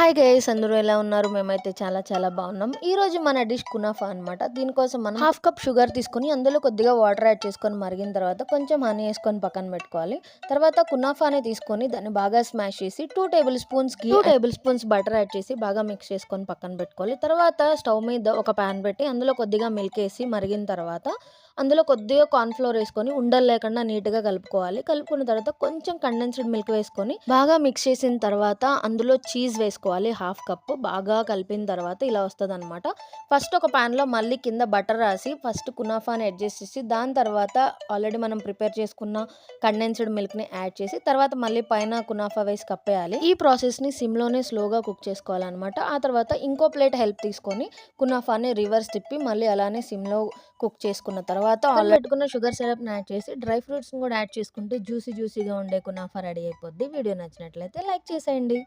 Hi guys, అందరూ ఎలా ఉన్నారు? మేమైతే చాలా బాగున్నాం. ఈ రోజు మన డిష్ కునాఫా అనమాట. దీనికోసం మనం హాఫ్ కప్ షుగర్ తీసుకొని అందులో కొద్దిగా వాటర్ యాడ్ చేసుకొని మరిగిన తర్వాత కొంచెం హనీ వేసుకొని పక్కన పెట్టుకోవాలి. తర్వాత కునాఫాని తీసుకొని దాన్ని బాగా స్మాష్ చేసి 2 టేబుల్ స్పూన్స్ ఘీ, 2 టేబుల్ స్పూన్స్ బటర్ యాడ్ చేసి బాగా మిక్స్ చేసుకొని పక్కన పెట్టుకోవాలి. తర్వాత స్టవ్ మీద ఒక ప్యాన్ పెట్టి అందులో కొద్దిగా మిల్క్ వేసి మరిగిన తర్వాత అందులో కొద్దిగా కార్న్‌ఫ్లోర్ వేసుకొని ఉండలు లేకుండా నీట్‌గా కలుపుకోవాలి. కలుపుకున్న తర్వాత కొంచెం కండెన్స్డ్ మిల్క్ వేసుకొని బాగా మిక్స్ చేసిన తర్వాత అందులో చీజ్ వేసుకోవాలి. హాఫ్ కప్పు బాగా కలిపిన తర్వాత ఇలా వస్తదనమాట. ఫస్ట్ ఒక ప్యాన్‌లో మళ్ళీ కింద బటర్ రాసి ఫస్ట్ కునాఫాని అడ్జస్ట్ చేసి దాని తర్వాత ఆల్రెడీ మనం ప్రిపేర్ చేసుకున్న కండెన్స్డ్ మిల్క్‌ని యాడ్ చేసి తర్వాత మళ్ళీ పైన కునాఫా వేసి కప్పేయాలి. ఈ ప్రాసెస్‌ని సిమ్‌లోనే స్లోగా కుక్ చేసుకోవాలనమాట. ఆ తర్వాత ఇంకో ప్లేట్ హెల్ప్ తీసుకొని కునాఫాని రివర్స్ తిప్పి మళ్ళీ అలానే సిమ్‌లో కుక్ చేసుకున్న తర్వాత పెట్టుకున్న షుగర్ సిరప్‌ని యాడ్ చేసి డ్రై ఫ్రూట్స్‌ని కూడా యాడ్ చేసుకుంటే జ్యూసీగా ఉండే కునాఫా రెడీ అయిపోద్ది. వీడియో నచ్చినట్లయితే లైక్ చేసేయండి.